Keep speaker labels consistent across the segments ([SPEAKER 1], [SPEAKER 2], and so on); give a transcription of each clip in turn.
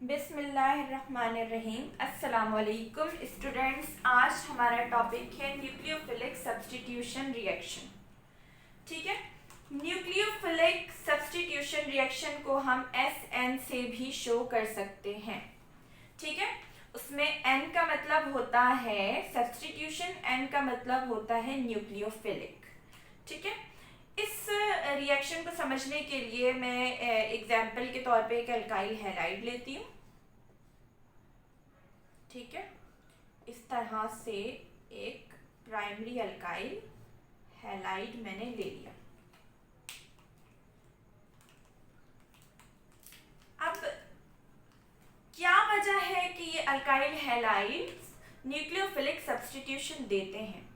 [SPEAKER 1] बिस्मिल्लाहिर्रहमानिर्रहीम। अस्सलाम वालेकुम स्टूडेंट्स। आज हमारा टॉपिक है न्यूक्लियोफिलिक सब्स्टिट्यूशन रिएक्शन। ठीक है, न्यूक्लियोफिलिक सब्स्टिट्यूशन रिएक्शन को हम SN से भी शो कर सकते हैं। ठीक है, उसमें N का मतलब होता है सब्स्टिट्यूशन, N का मतलब होता है न्यूक्लियोफिलिक। ठीक है, इस रिएक्शन को समझने के लिए मैं एग्जाम्पल के तौर पे एक अल्काइल हैलाइड लेती हूँ। ठीक है, इस तरह से एक प्राइमरी अल्काइल हैलाइड मैंने ले लिया। अब क्या वजह है कि ये अल्काइल हैलाइड्स न्यूक्लियोफिलिक सब्स्टिट्यूशन देते हैं?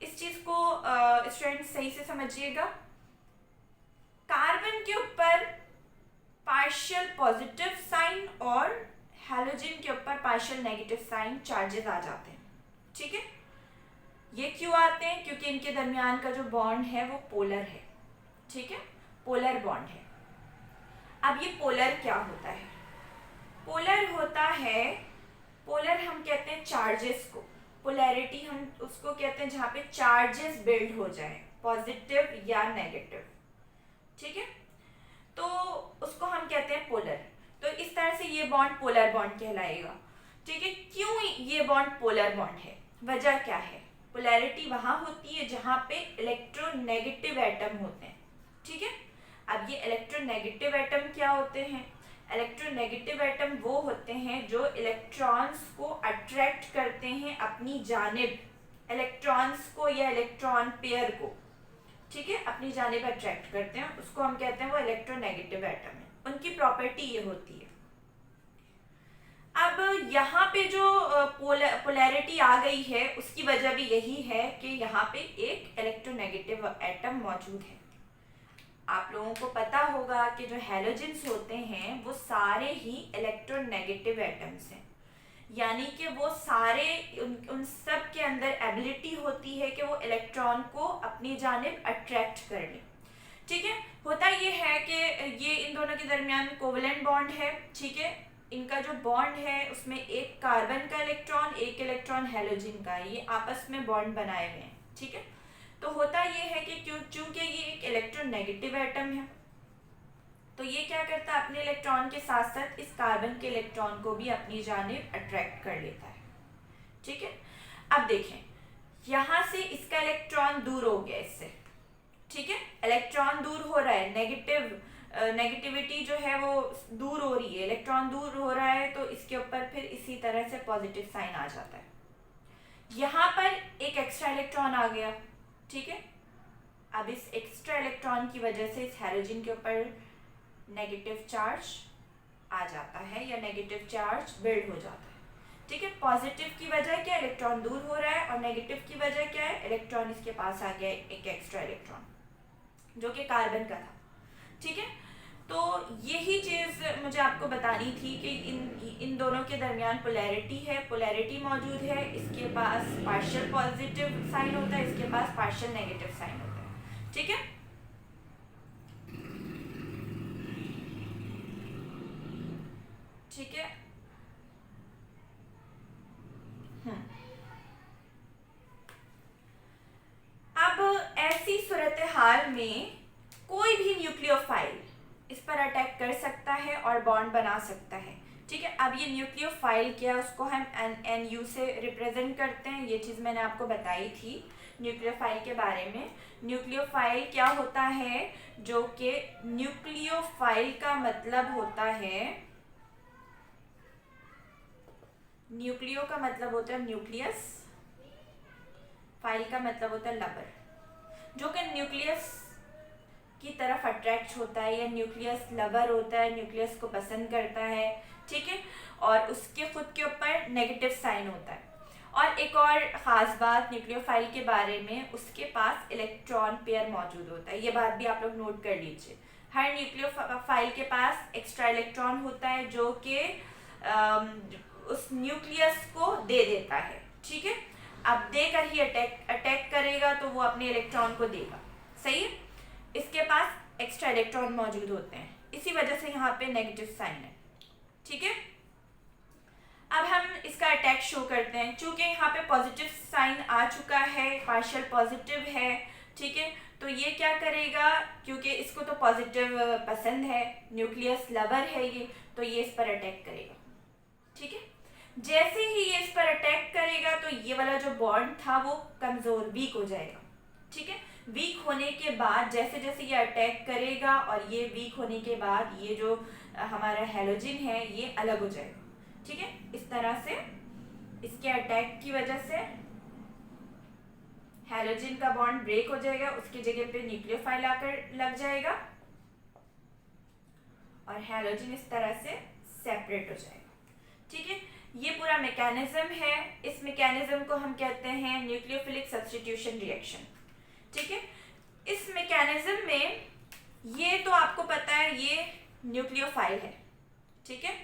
[SPEAKER 1] इस चीज को स्टूडेंट सही से समझिएगा। कार्बन के ऊपर पार्शियल पॉजिटिव साइन और हैलोजन के ऊपर पार्शियल नेगेटिव साइन चार्जेस आ जाते हैं। ठीक है, ये क्यों आते हैं? क्योंकि इनके दरमियान का जो बॉन्ड है वो पोलर है। ठीक है, पोलर बॉन्ड है। अब ये पोलर क्या होता है? पोलर होता है, पोलर हम कहते हैं चार्जेस को, पोलैरिटी हम उसको कहते हैं जहां पे चार्जेस बिल्ड हो जाए, पॉजिटिव या नेगेटिव। ठीक है, तो उसको हम कहते हैं पोलर। तो इस तरह से ये बॉन्ड पोलर बॉन्ड कहलाएगा। ठीक है, क्यों ये बॉन्ड पोलर बॉन्ड है? वजह क्या है? पोलैरिटी वहां होती है जहां पे इलेक्ट्रोनेगेटिव एटम होते हैं। ठीक है, अब ये इलेक्ट्रोनेगेटिव एटम क्या होते हैं? इलेक्ट्रोनेगेटिव एटम वो होते हैं जो इलेक्ट्रॉन्स को अट्रैक्ट करते हैं अपनी जानिब, इलेक्ट्रॉन्स को या इलेक्ट्रॉन पेयर को। ठीक है, अपनी जानिब अट्रैक्ट करते हैं, उसको हम कहते हैं वो इलेक्ट्रोनेगेटिव एटम है। उनकी प्रॉपर्टी ये होती है। अब यहाँ पे जो पोलैरिटी आ गई है उसकी वजह भी यही है कि यहाँ पे एक इलेक्ट्रोनेगेटिव एटम मौजूद है। आप लोगों को पता होगा कि जो हैलोजेंस होते हैं वो सारे ही इलेक्ट्रोनेगेटिव एटम्स हैं, यानी कि वो सारे उन सब के अंदर एबिलिटी होती है कि वो इलेक्ट्रॉन को अपनी जानिब अट्रैक्ट कर ले। ठीक है, होता ये है कि ये इन दोनों के दरमियान कोवेलेंट बॉन्ड है। ठीक है, इनका जो बॉन्ड है उसमें एक कार्बन का इलेक्ट्रॉन, एक इलेक्ट्रॉन हैलोजन का, ये आपस में बॉन्ड बनाए हुए हैं। ठीक है, तो होता ये है कि चूंकि ये एक इलेक्ट्रोनेगेटिव एटम है तो ये क्या करता है, अपने इलेक्ट्रॉन के साथ साथ इस कार्बन के इलेक्ट्रॉन को भी अपनी जानिब अट्रैक्ट कर लेता है। ठीक है, अब देखें यहां से इसका इलेक्ट्रॉन दूर हो गया इससे। ठीक है, इलेक्ट्रॉन दूर हो रहा है, नेगेटिविटी जो है वो दूर हो रही है, इलेक्ट्रॉन दूर हो रहा है, तो इसके ऊपर फिर इसी तरह से पॉजिटिव साइन आ जाता है। यहां पर एक एक्स्ट्रा इलेक्ट्रॉन आ गया। ठीक है, अब इस एक्स्ट्रा इलेक्ट्रॉन की वजह से इस हैलोजन के ऊपर नेगेटिव चार्ज आ जाता है या नेगेटिव चार्ज बिल्ड हो जाता है। ठीक है, पॉजिटिव की वजह क्या? इलेक्ट्रॉन दूर हो रहा है, और नेगेटिव की वजह क्या है? इलेक्ट्रॉन इसके पास आ गया, एक एक्स्ट्रा इलेक्ट्रॉन जो कि कार्बन का था। ठीक है, तो यही चीज मुझे आपको बतानी थी कि इन दोनों के दरमियान पोलैरिटी है, पोलैरिटी मौजूद है। इसके पास पार्शियल पॉजिटिव साइन होता है, इसके पास पार्शियल नेगेटिव साइन होता है। ठीक है, ठीक है। अब ऐसी सूरत हाल में कोई भी न्यूक्लियोफाइल इस पर अटैक कर सकता है और बॉन्ड बना सकता है। ठीक है, अब ये न्यूक्लियोफाइल क्या है उसको हम NU से रिप्रेजेंट करते हैं। ये चीज़ मैंने आपको बताई थी न्यूक्लियोफाइल के बारे में। न्यूक्लियोफाइल क्या होता है? जो कि न्यूक्लियोफाइल का मतलब होता है, न्यूक्लियो का मतलब होता है न्यूक्लियस, फाइल का मतलब होता है लवर, जो कि न्यूक्लियस की तरफ अट्रैक्ट होता है या न्यूक्लियस लवर होता है, न्यूक्लियस को पसंद करता है। ठीक है, और उसके खुद के ऊपर नेगेटिव साइन होता है। और एक और ख़ास बात न्यूक्लियोफाइल के बारे में, उसके पास इलेक्ट्रॉन पेयर मौजूद होता है। ये बात भी आप लोग नोट कर लीजिए। हर न्यूक्लियोफाइल के पास एक्स्ट्रा इलेक्ट्रॉन होता है जो कि उस न्यूक्लियस को दे देता है। ठीक है, अब देकर ही अटैक करेगा तो वो अपने इलेक्ट्रॉन को देगा। सही है, इसके पास एक्स्ट्रा इलेक्ट्रॉन मौजूद होते हैं, इसी वजह से यहाँ पे नेगेटिव साइन है। ठीक है। अब हम इसका अटैक शो करते हैं। चूंकि यहाँ पे पॉजिटिव साइन आ चुका है, पार्शियल पॉजिटिव है, ठीक है, तो ये क्या करेगा, क्योंकि इसको तो पॉजिटिव पसंद है, न्यूक्लियस लवर है ये, तो ये इस पर अटैक करेगा। ठीक है, जैसे ही ये इस पर अटैक करेगा तो ये वाला जो बॉन्ड था वो कमजोर, वीक हो जाएगा। ठीक है, वीक होने के बाद जैसे जैसे ये अटैक करेगा और ये वीक होने के बाद ये जो हमारा हैलोजन है ये अलग हो जाएगा। ठीक है, इस तरह से इसके अटैक की वजह से हैलोजन का बॉन्ड ब्रेक हो जाएगा, उसकी जगह पे न्यूक्लियोफाइल आकर लग जाएगा और हैलोजन इस तरह से सेपरेट हो जाएगा। ठीक है, ये पूरा मैकेनिज्म है। इस मैकेनिज्म को हम कहते हैं न्यूक्लियोफिलिक सब्स्टिट्यूशन रिएक्शन। ठीक है, इस मैकेनिज्म में ये तो आपको पता है ये न्यूक्लियोफाइल है, ठीक है,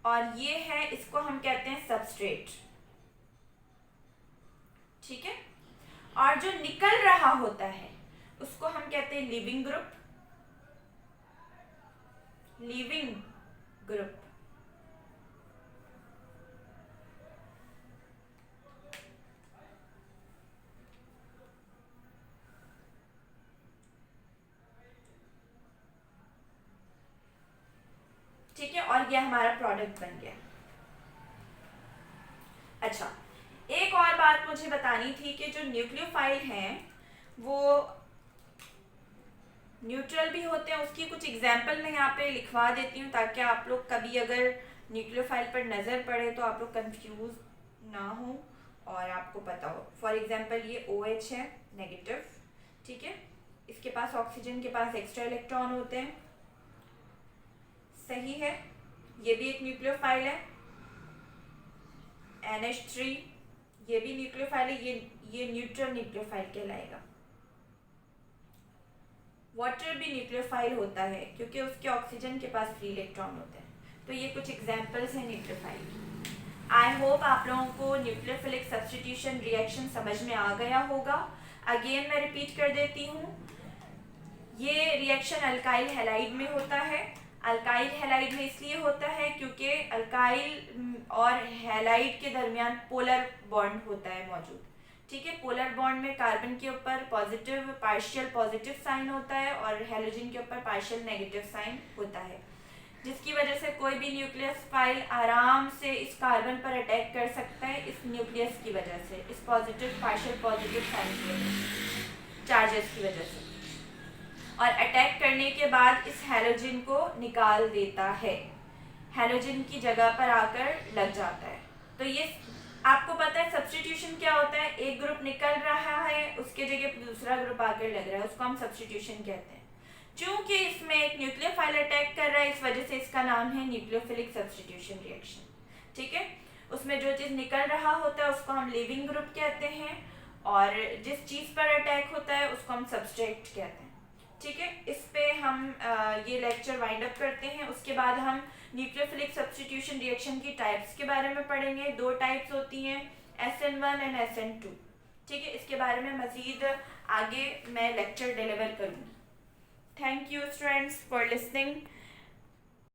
[SPEAKER 1] और ये है, इसको हम कहते हैं सबस्ट्रेट। ठीक है, और जो निकल रहा होता है उसको हम कहते हैं लीविंग ग्रुप। Leaving group. ठीक है, और ये हमारा प्रोडक्ट बन गया। अच्छा, एक और बात मुझे बतानी थी कि जो न्यूक्लियोफाइल हैं वो न्यूट्रल भी होते हैं। उसकी कुछ एग्जाम्पल मैं यहाँ पे लिखवा देती हूँ ताकि आप लोग कभी अगर न्यूक्लियोफाइल पर नज़र पड़े तो आप लोग कंफ्यूज ना हो और आपको पता हो। फॉर एग्जाम्पल ये OH है, नेगेटिव। ठीक है, इसके पास ऑक्सीजन के पास एक्स्ट्रा इलेक्ट्रॉन होते हैं, सही है, ये भी एक न्यूक्लियोफाइल है। NH3 ये भी न्यूक्लियोफाइल है, ये न्यूट्रल न्यूक्लियोफाइल कहलाएगा। वाटर भी न्यूक्लियोफाइल होता है क्योंकि उसके ऑक्सीजन के पास फ्री इलेक्ट्रॉन होते हैं। तो ये कुछ एग्जांपल्स हैं न्यूक्लियोफाइल की। आई होप आप लोगों को न्यूक्लियोफिलिक सब्स्टिट्यूशन रिएक्शन समझ में आ गया होगा। अगेन मैं रिपीट कर देती हूँ, ये रिएक्शन अल्काइल हैलाइड में होता है। अल्काइल हैलाइड में इसलिए होता है क्योंकि अल्काइल और हैलाइड के दरमियान पोलर बॉन्ड होता है मौजूद। ठीक है, पोलर बॉन्ड में कार्बन के ऊपर पॉजिटिव पार्शियल पॉजिटिव साइन होता है और हैलोजन के ऊपर पार्शियल नेगेटिव साइन होता है, जिसकी वजह से कोई भी न्यूक्लियस फाइल आराम से इस कार्बन पर अटैक कर सकता है, इस न्यूक्लियस की वजह से, इस पॉजिटिव पार्शियल पॉजिटिव साइन की वजह से, चार्जेस की वजह से, और अटैक करने के बाद इस हैलोजन को निकाल देता है, हैलोजन की जगह पर आकर लग जाता है। तो ये आपको पता है सब्स्टिट्यूशन क्या होता है, एक ग्रुप निकल रहा है उसके जगह दूसरा ग्रुप आकर लग रहा है, उसको हम सब्स्टिट्यूशन कहते हैं। चूंकि इसमें एक न्यूक्लियोफाइल अटैक कर रहा है इस वजह से इसका नाम है न्यूक्लियोफिलिक सब्स्टिट्यूशन रिएक्शन। ठीक है, उसमें जो चीज़ निकल रहा होता है उसको हम लिविंग ग्रुप कहते हैं और जिस चीज़ पर अटैक होता है उसको हम सबस्ट्रेट कहते हैं। ठीक है, इस पे हम ये लेक्चर वाइंड अप करते हैं। उसके बाद हम न्यूक्लियोफिलिक सब्स्टिट्यूशन रिएक्शन की टाइप्स के बारे में पढ़ेंगे। 2 टाइप्स होती हैं, SN1 एंड SN2। ठीक है, इसके बारे में मज़ीद आगे मैं लेक्चर डिलीवर करूँगी। Thank you students for listening.